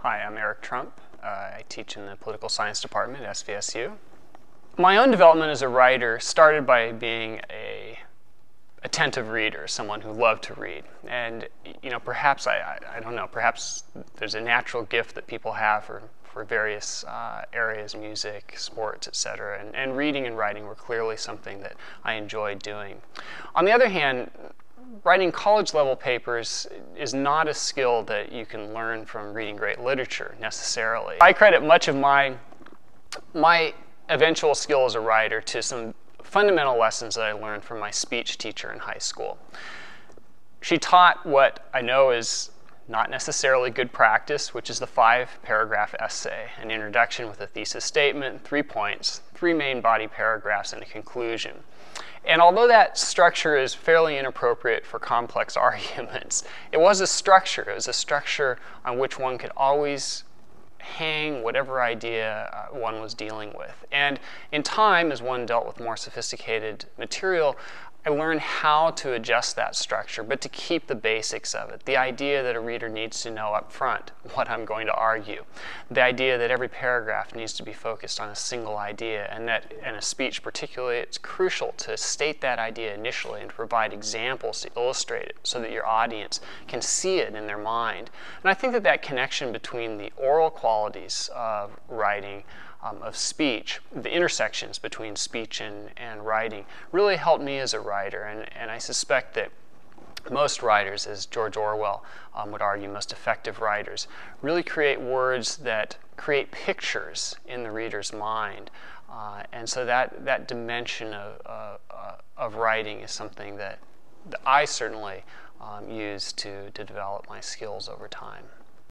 Hi, I'm Erik Trump. I teach in the political science department at SVSU. My own development as a writer started by being an attentive reader, someone who loved to read. And perhaps, I don't know, perhaps there's a natural gift that people have for various areas, music, sports, etc. And reading and writing were clearly something that I enjoyed doing. On the other hand, writing college-level papers is not a skill that you can learn from reading great literature, necessarily. I credit much of my eventual skill as a writer to some fundamental lessons that I learned from my speech teacher in high school. She taught what I know is not necessarily good practice, which is the 5-paragraph essay, an introduction with a thesis statement, 3 points, 3 main body paragraphs, and a conclusion. And although that structure is fairly inappropriate for complex arguments, it was a structure. It was a structure on which one could always hang whatever idea one was dealing with. And in time, as one dealt with more sophisticated material, I learned how to adjust that structure, but to keep the basics of it. The idea that a reader needs to know up front what I'm going to argue. The idea that every paragraph needs to be focused on a single idea, and that in a speech particularly, it's crucial to state that idea initially and to provide examples to illustrate it so that your audience can see it in their mind. And I think that that connection between the oral qualities of writing, of speech, the intersections between speech and writing, really helped me as a writer. And I suspect that most writers, as George Orwell would argue, most effective writers, really create words that create pictures in the reader's mind. And so that dimension of writing is something that I certainly use to develop my skills over time.